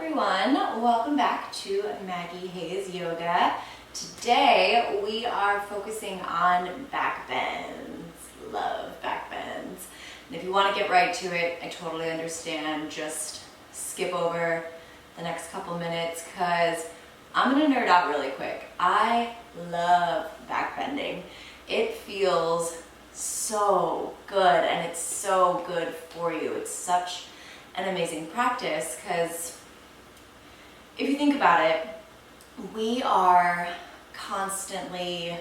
everyone, welcome back to Maggie Hayes Yoga. Today we are focusing on back bends. Love back bends. And if you want to get right to it, I totally understand. Just skip over the next couple minutes because I'm going to nerd out really quick. I love back bending. It feels so good and it's so good for you. It's such an amazing practice because if you think about it, we are constantly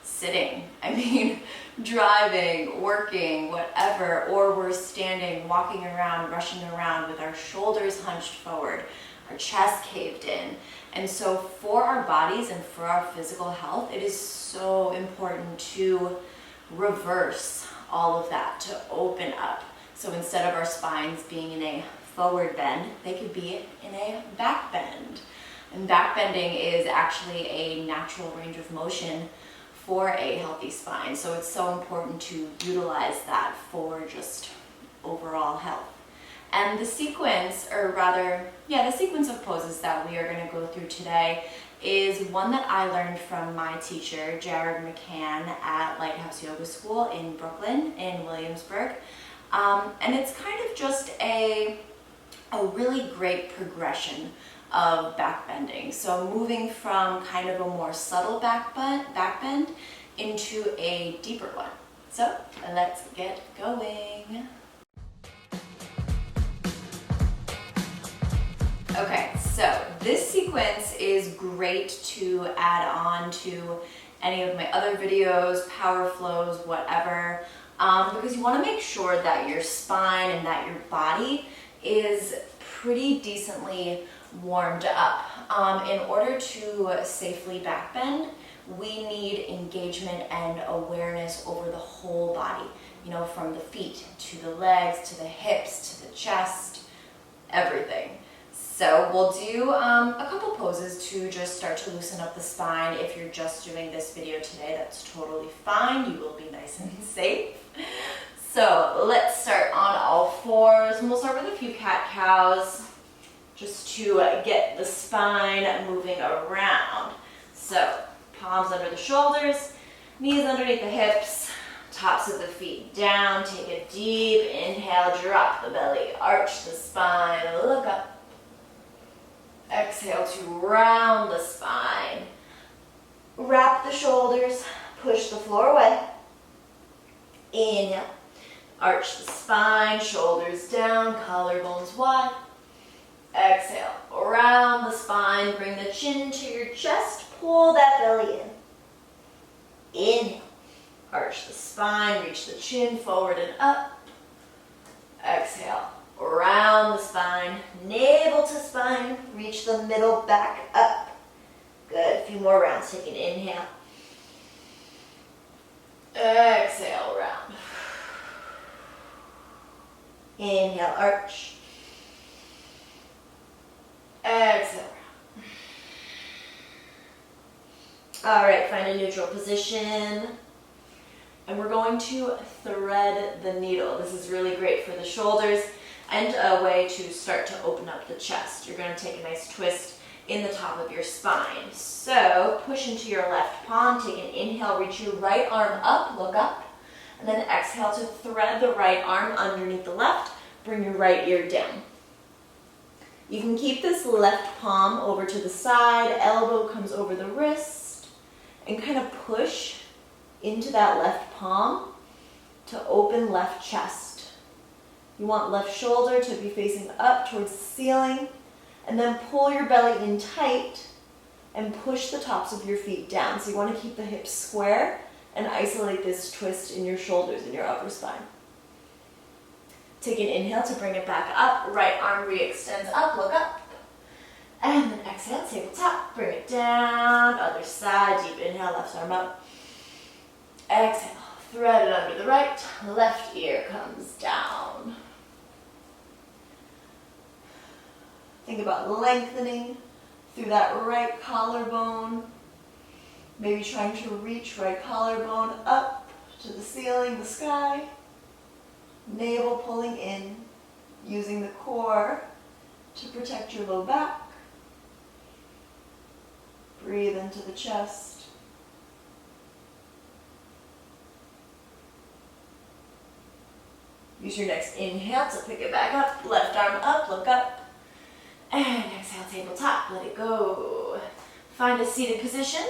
sitting. I mean, driving, working, whatever, or we're standing, walking around, rushing around with our shoulders hunched forward, our chest caved in. And so for our bodies and for our physical health, it is so important to reverse all of that, to open up. So instead of our spines being in a forward bend, they could be in a back bend. And back bending is actually a natural range of motion for a healthy spine. So it's so important to utilize that for just overall health. And the sequence, the sequence of poses that we are going to go through today is one that I learned from my teacher, Jared McCann, at Lighthouse Yoga School in Brooklyn, in Williamsburg. And it's kind of just a really great progression of back bending. So moving from kind of a more subtle back bend into a deeper one. So let's get going. Okay, so this sequence is great to add on to any of my other videos, power flows, whatever, because you want to make sure that your spine and that your body is pretty decently warmed up. In order to safely back bend, we need engagement and awareness over the whole body, from the feet to the legs, to the hips, to the chest, everything. So we'll do a couple poses to just start to loosen up the spine. If you're just doing this video today, that's totally fine. You will be nice and safe. So let's start on all fours, and we'll start with a few cat-cows just to get the spine moving around. So palms under the shoulders, knees underneath the hips, tops of the feet down. Take a deep inhale, drop the belly, arch the spine, look up. Exhale to round the spine. Wrap the shoulders, push the floor away. Inhale. Arch the spine, shoulders down, collarbones wide. Exhale, round the spine, bring the chin to your chest, pull that belly in. Inhale, arch the spine, reach the chin forward and up. Exhale, round the spine, navel to spine, reach the middle back up. Good, a few more rounds. Take an inhale. Exhale, round. Inhale, arch. Exhale, round. All right, find a neutral position. And we're going to thread the needle. This is really great for the shoulders and a way to start to open up the chest. You're going to take a nice twist in the top of your spine. So push into your left palm, take an inhale, reach your right arm up, look up. And then exhale to thread the right arm underneath the left. Bring your right ear down. You can keep this left palm over to the side, elbow comes over the wrist, and kind of push into that left palm to open left chest. You want left shoulder to be facing up towards the ceiling, and then pull your belly in tight and push the tops of your feet down. So you want to keep the hips square and isolate this twist in your shoulders and your upper spine. Take an inhale to bring it back up. Right arm re-extends up, look up. And then exhale, tabletop. Bring it down, other side. Deep inhale, left arm up. Exhale, thread it under the right. Left ear comes down. Think about lengthening through that right collarbone. Maybe trying to reach right collarbone up to the ceiling, the sky. Navel pulling in, using the core to protect your low back. Breathe into the chest. Use your next inhale to pick it back up. Left arm up, look up. And exhale, tabletop, let it go. Find a seated position.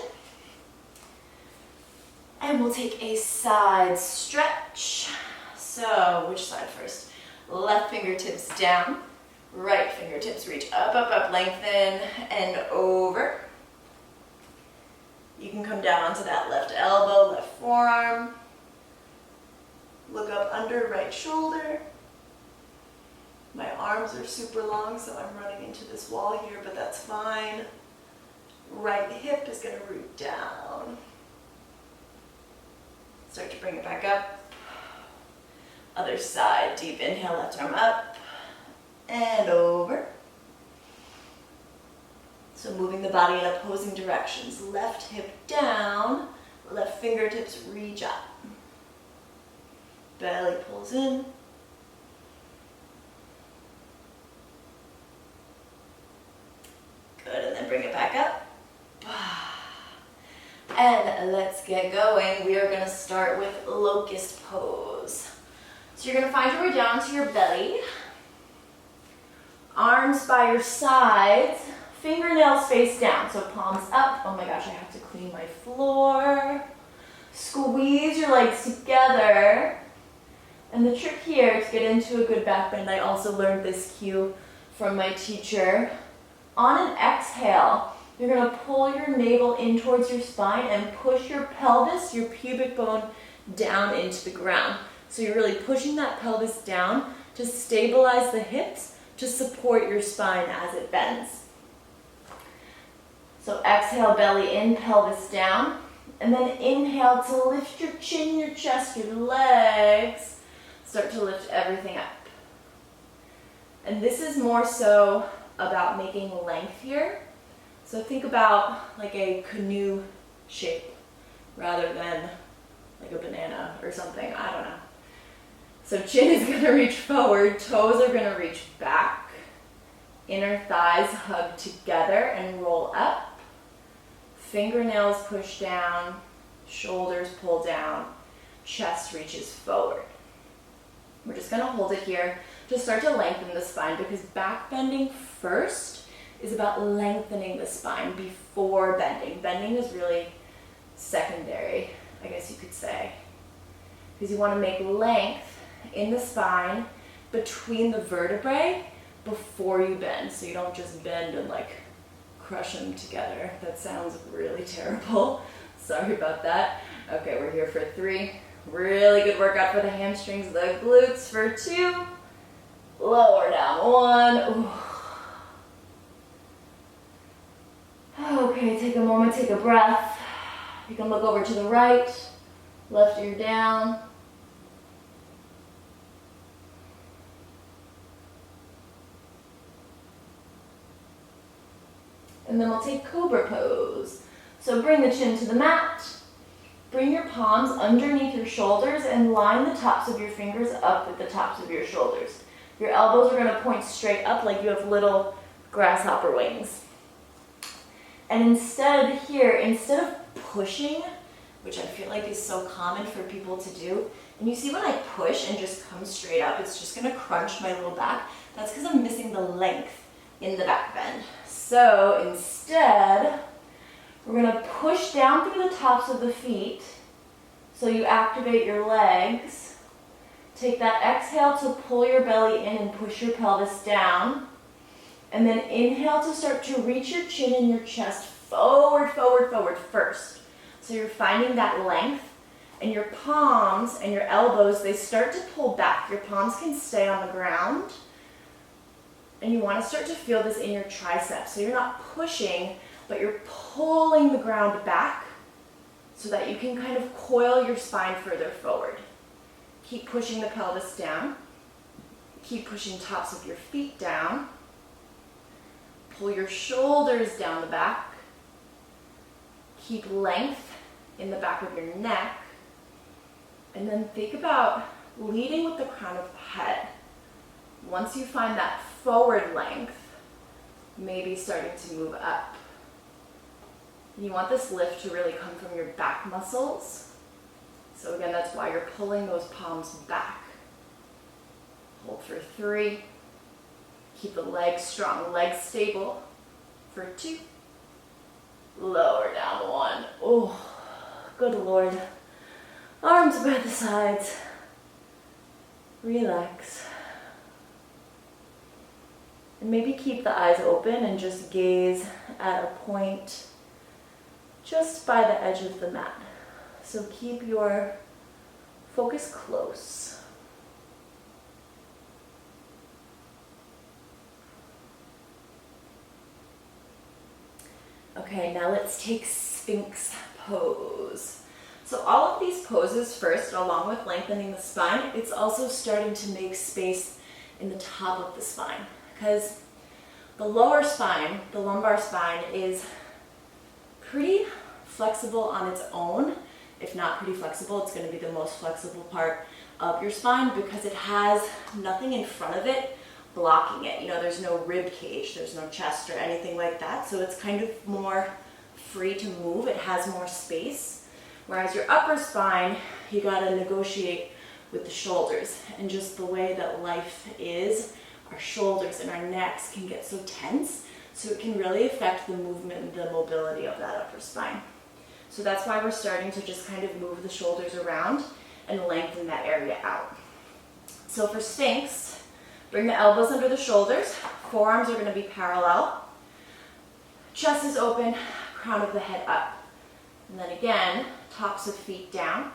And we'll take a side stretch. So, which side first? Left fingertips down. Right fingertips reach up, up, up, lengthen, and over. You can come down onto that left elbow, left forearm. Look up under right shoulder. My arms are super long, so I'm running into this wall here, but that's fine. Right hip is going to root down. Start to bring it back up. Other side, deep inhale, left arm up and over. So moving the body in opposing directions. Left hip down, left fingertips reach up. Belly pulls in. Good, and then bring it back up. And let's get going. We are going to start with locust pose. So you're going to find your way down to your belly. Arms by your sides. Fingernails face down. So palms up. Oh my gosh, I have to clean my floor. Squeeze your legs together. And the trick here to get into a good back bend, I also learned this cue from my teacher. On an exhale, you're going to pull your navel in towards your spine and push your pelvis, your pubic bone, down into the ground. So you're really pushing that pelvis down to stabilize the hips, to support your spine as it bends. So exhale, belly in, pelvis down. And then inhale to lift your chin, your chest, your legs. Start to lift everything up. And this is more so about making length here. So think about like a canoe shape rather than like a banana or something, I don't know. So chin is going to reach forward, toes are going to reach back, inner thighs hug together and roll up, fingernails push down, shoulders pull down, chest reaches forward. We're just going to hold it here to start to lengthen the spine, because back bending first is about lengthening the spine before bending. Bending is really secondary, I guess you could say, because you want to make length in the spine between the vertebrae before you bend, so you don't just bend and like crush them together. That sounds really terrible. Sorry about that. Okay, we're here for 3. Really good workout for the hamstrings, the glutes for 2. Lower down 1. Ooh. Okay, take a moment, take a breath. You can look over to the right, left ear down. And then we'll take cobra pose. So bring the chin to the mat. Bring your palms underneath your shoulders and line the tops of your fingers up with the tops of your shoulders. Your elbows are going to point straight up like you have little grasshopper wings. And instead of pushing, which I feel like is so common for people to do, and you see when I push and just come straight up, it's just going to crunch my little back. That's because I'm missing the length in the back bend. So instead, we're going to push down through the tops of the feet so you activate your legs. Take that exhale to pull your belly in and push your pelvis down. And then inhale to start to reach your chin and your chest forward, forward, forward first. So you're finding that length, and your palms and your elbows, they start to pull back. Your palms can stay on the ground. And you want to start to feel this in your triceps. So you're not pushing, but you're pulling the ground back so that you can kind of coil your spine further forward. Keep pushing the pelvis down. Keep pushing tops of your feet down. Pull your shoulders down the back. Keep length in the back of your neck. And then think about leading with the crown of the head. Once you find that forward length, maybe starting to move up. And you want this lift to really come from your back muscles. So again, that's why you're pulling those palms back. Hold for 3. Keep the legs strong, legs stable for 2. Lower down 1. Oh, good Lord. Arms by the sides. Relax. And maybe keep the eyes open and just gaze at a point just by the edge of the mat. So keep your focus close. Okay, now let's take Sphinx pose. So all of these poses first, along with lengthening the spine, it's also starting to make space in the top of the spine, because the lower spine, the lumbar spine, is pretty flexible on its own. If not pretty flexible, it's going to be the most flexible part of your spine because it has nothing in front of it blocking it. You know, there's no rib cage, there's no chest or anything like that, so it's kind of more free to move. It has more space. Whereas your upper spine, you got to negotiate with the shoulders, and just the way that life is, our shoulders and our necks can get so tense, so it can really affect the movement and the mobility of that upper spine. So that's why we're starting to just kind of move the shoulders around and lengthen that area out. So for Sphinx, bring the elbows under the shoulders, forearms are going to be parallel, chest is open, crown of the head up. And then again, tops of feet down.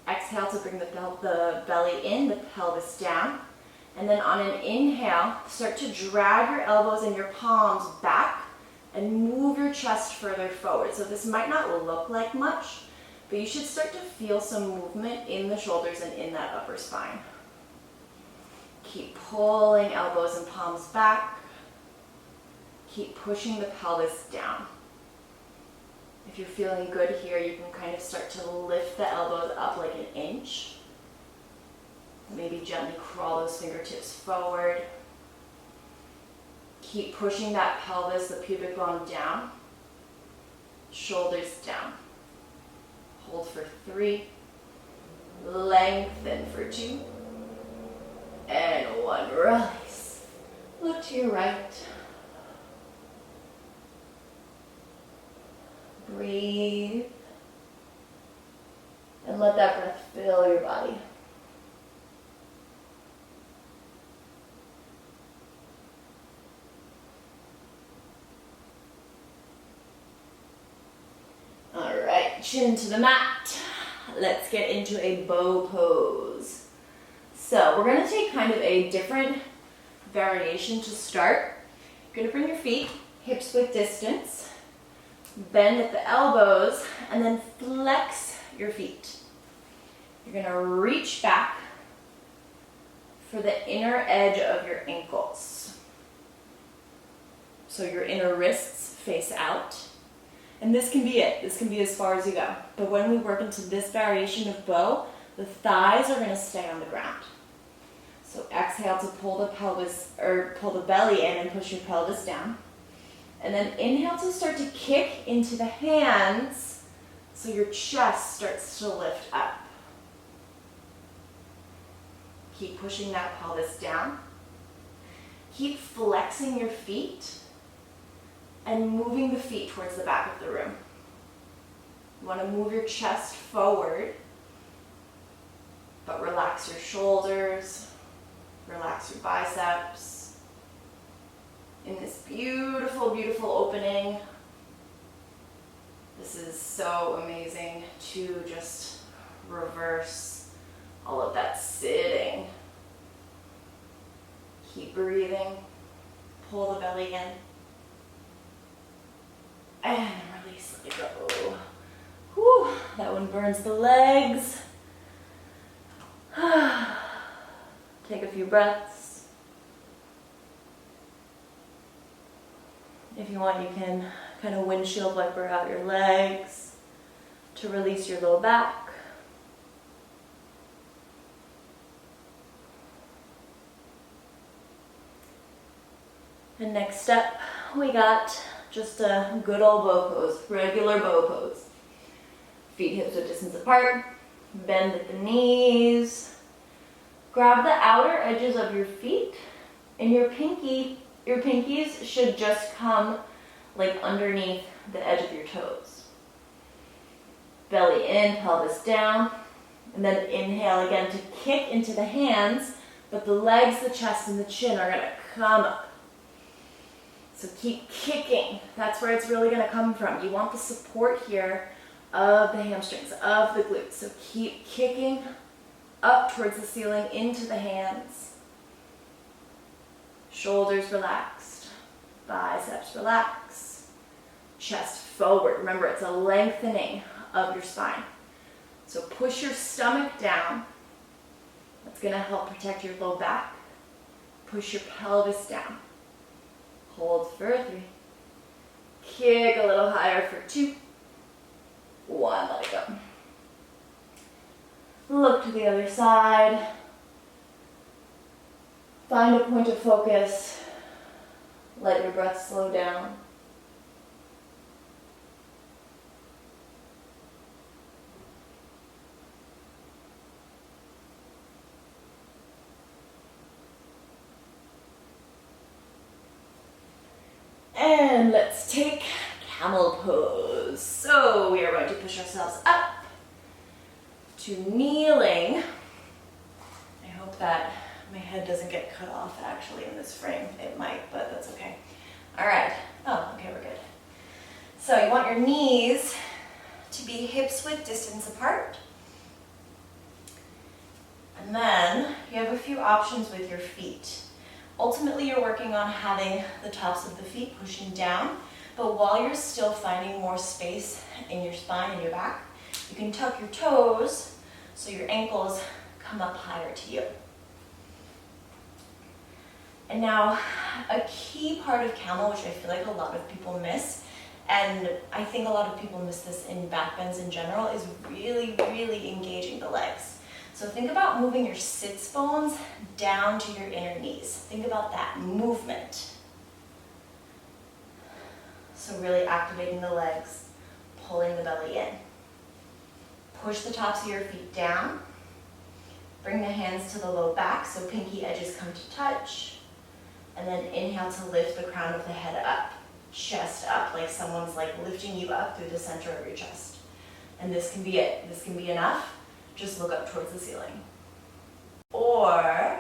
Exhale to bring the belly in, the pelvis down. And then on an inhale, start to drag your elbows and your palms back and move your chest further forward. So this might not look like much, but you should start to feel some movement in the shoulders and in that upper spine. Keep pulling elbows and palms back. Keep pushing the pelvis down. If you're feeling good here, you can kind of start to lift the elbows up like an inch. Maybe gently crawl those fingertips forward. Keep pushing that pelvis, the pubic bone down. Shoulders down. Hold for 3. Lengthen for 2. And 1. Release. Look to your right. Breathe. And let that breath fill your body. All right, chin to the mat. Let's get into a bow pose. So we're going to take kind of a different variation to start. You're going to bring your feet hips width distance, bend at the elbows, and then flex your feet. You're going to reach back for the inner edge of your ankles. So your inner wrists face out. And this can be it. This can be as far as you go. But when we work into this variation of bow, the thighs are going to stay on the ground. So exhale to pull the pelvis, or pull the belly in and push your pelvis down. And then inhale to start to kick into the hands so your chest starts to lift up. Keep pushing that pelvis down. Keep flexing your feet and moving the feet towards the back of the room. You want to move your chest forward, but relax your shoulders, relax your biceps. In this beautiful, beautiful opening, this is so amazing to just reverse all of that sitting. Keep breathing, pull the belly in, and release, let it go. Whew, that one burns the legs. Take a few breaths. If you want, you can kind of windshield wiper out your legs to release your low back. And next step, we got just a good old bow pose, regular bow pose. Feet hips width distance apart, bend at the knees. Grab the outer edges of your feet, and your pinkies should just come like underneath the edge of your toes. Belly in, pelvis down, and then inhale again to kick into the hands, but the legs, the chest, and the chin are gonna come up. So keep kicking. That's where it's really gonna come from. You want the support here of the hamstrings, of the glutes. So keep kicking up towards the ceiling, into the hands. Shoulders relaxed, biceps relaxed, chest forward. Remember, it's a lengthening of your spine. So push your stomach down. That's gonna help protect your low back. Push your pelvis down. Hold for 3. Kick a little higher for 2. 1, let it go. Look to the other side. Find a point of focus. Let your breath slow down. And let's take camel pose. So we are going to push ourselves up to kneeling. I hope that my head doesn't get cut off actually in this frame. It might, but that's okay. All right. Oh, okay, we're good. So you want your knees to be hips width distance apart. And then you have a few options with your feet. Ultimately, you're working on having the tops of the feet pushing down, but while you're still finding more space in your spine and your back, you can tuck your toes so your ankles come up higher to you. And now, a key part of camel, which I feel like a lot of people miss, and I think a lot of people miss this in back bends in general, is really, really engaging the legs. So think about moving your sits bones down to your inner knees. Think about that movement. So really activating the legs, pulling the belly in. Push the tops of your feet down. Bring the hands to the low back so pinky edges come to touch. And then inhale to lift the crown of the head up, chest up, like someone's like lifting you up through the center of your chest. And this can be it. This can be enough. Just look up towards the ceiling. Or,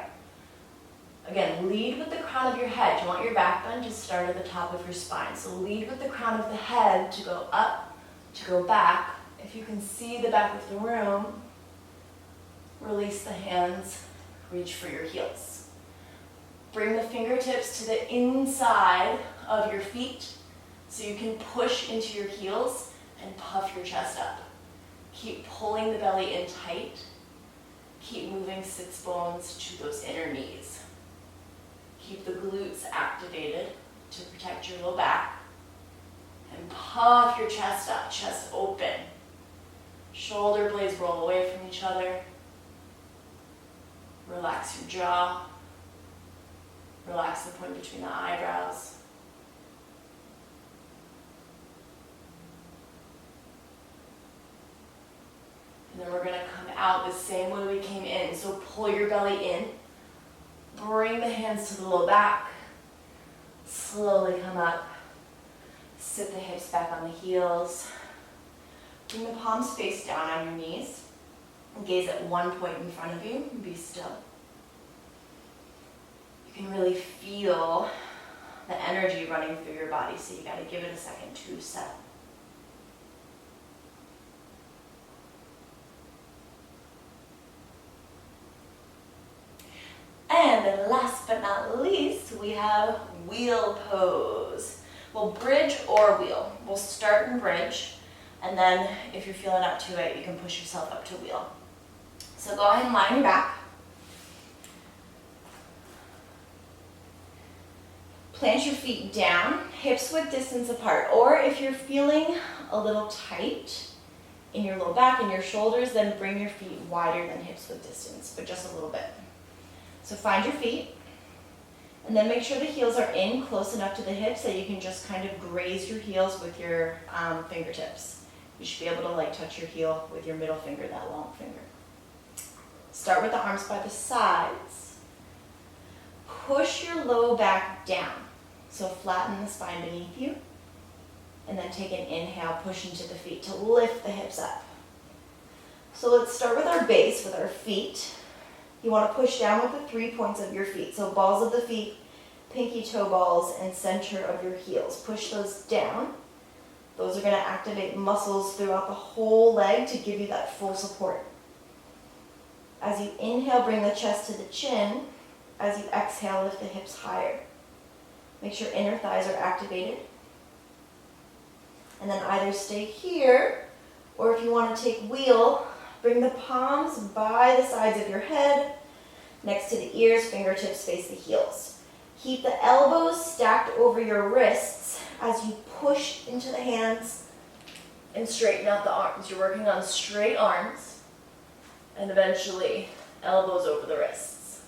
again, lead with the crown of your head. You want your back bend to start at the top of your spine. So lead with the crown of the head to go up, to go back. If you can see the back of the room, release the hands, reach for your heels. Bring the fingertips to the inside of your feet so you can push into your heels and puff your chest up. Keep pulling the belly in tight. Keep moving sits bones to those inner knees. Keep the glutes activated to protect your low back. And puff your chest up, chest open. Shoulder blades roll away from each other. Relax your jaw. Relax the point between the eyebrows. And then we're going to come out the same way we came in. So pull your belly in. Bring the hands to the low back. Slowly come up. Sit the hips back on the heels. Bring the palms face down on your knees. Gaze at one point in front of you and be still. You can really feel the energy running through your body, so you got to give it a second to settle. And then last but not least, we have wheel pose. We'll bridge or wheel. We'll start in bridge, and then if you're feeling up to it, you can push yourself up to wheel. So go ahead and lie on your back. Plant your feet down, hips width distance apart. Or if you're feeling a little tight in your low back and your shoulders, then bring your feet wider than hips width distance, but just a little bit. So find your feet And then make sure the heels are in close enough to the hips that you can just kind of graze your heels with your fingertips. You should be able to like touch your heel with your middle finger, that long finger. Start with the arms by the sides. Push your low back down. So flatten the spine beneath you. And then take an inhale, push into the feet to lift the hips up. So let's start with our base, with our feet. You want to push down with the 3 points of your feet. So balls of the feet, pinky toe balls, and center of your heels. Push those down. Those are going to activate muscles throughout the whole leg to give you that full support. As you inhale, bring the chest to the chin. As you exhale, lift the hips higher. Make sure inner thighs are activated. And then either stay here, or if you want to take wheel, bring the palms by the sides of your head, next to the ears, fingertips face the heels. Keep the elbows stacked over your wrists as you push into the hands and straighten out the arms. You're working on straight arms and eventually elbows over the wrists.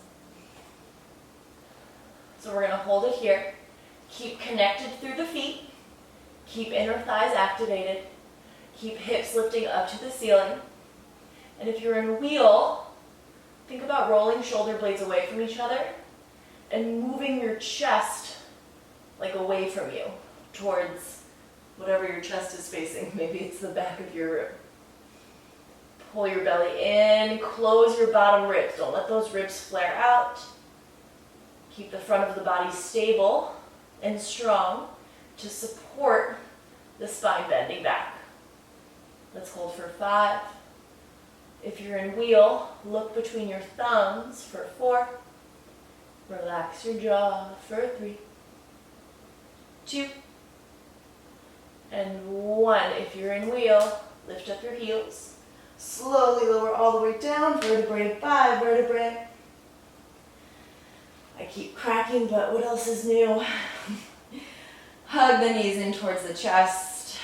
So we're going to hold it here. Keep connected through the feet. Keep inner thighs activated. Keep hips lifting up to the ceiling. And if you're in wheel, think about rolling shoulder blades away from each other and moving your chest like away from you towards whatever your chest is facing. Maybe it's the back of your rib. Pull your belly in, close your bottom ribs. Don't let those ribs flare out. Keep the front of the body stable and strong to support the spine bending back. Let's hold for 5. If you're in wheel, look between your thumbs for 4. Relax your jaw for 3, 2, and 1. If you're in wheel, lift up your heels. Slowly lower all the way down, vertebrae by vertebrae. I keep cracking, but what else is new? Hug the knees in towards the chest.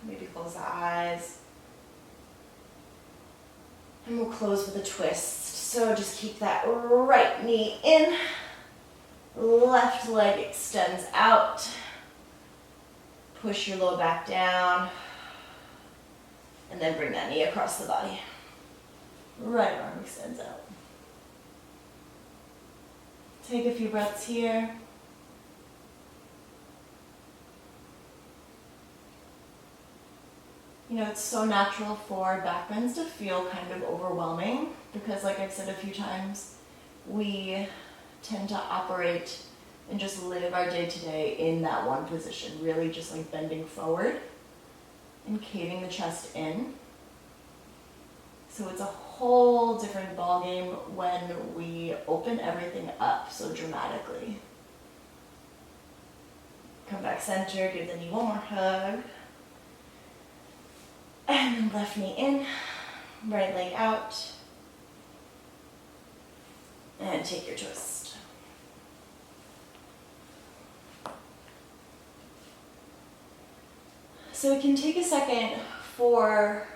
Maybe close the eyes. And we'll close with a twist. So just keep that right knee in. Left leg extends out. Push your low back down. And then bring that knee across the body. Right arm extends out. Take a few breaths here. You know, it's so natural for back bends to feel kind of overwhelming because, like I've said a few times, we tend to operate and just live our day-to-day in that one position, really just like bending forward and caving the chest in. So it's a whole different ballgame when we open everything up so dramatically. Come back center, give the knee one more hug. And then left knee in, right leg out. And take your twist. So we can take a second for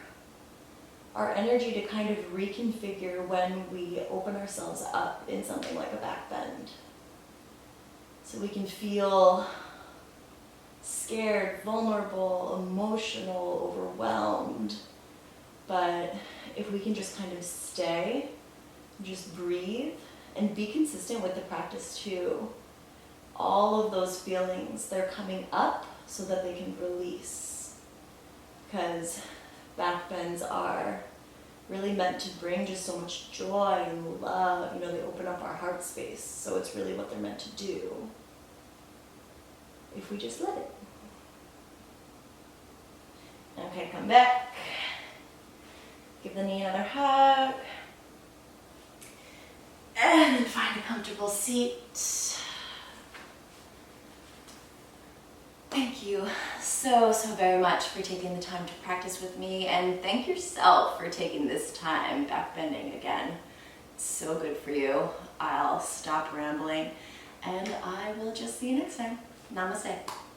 our energy to kind of reconfigure when we open ourselves up in something like a back bend. So we can feel scared, vulnerable, emotional, overwhelmed. But if we can just kind of stay, just breathe, and be consistent with the practice too, all of those feelings, they're coming up so that they can release. Because back bends are really meant to bring just so much joy and love. You know, they open up our heart space. So it's really what they're meant to do if we just let it. Okay, come back. Give the knee another hug. And then find a comfortable seat. Thank you so very much for taking the time to practice with me, and thank yourself for taking this time back bending again. It's so good for you. I'll stop rambling and I will just see you next time. Namaste.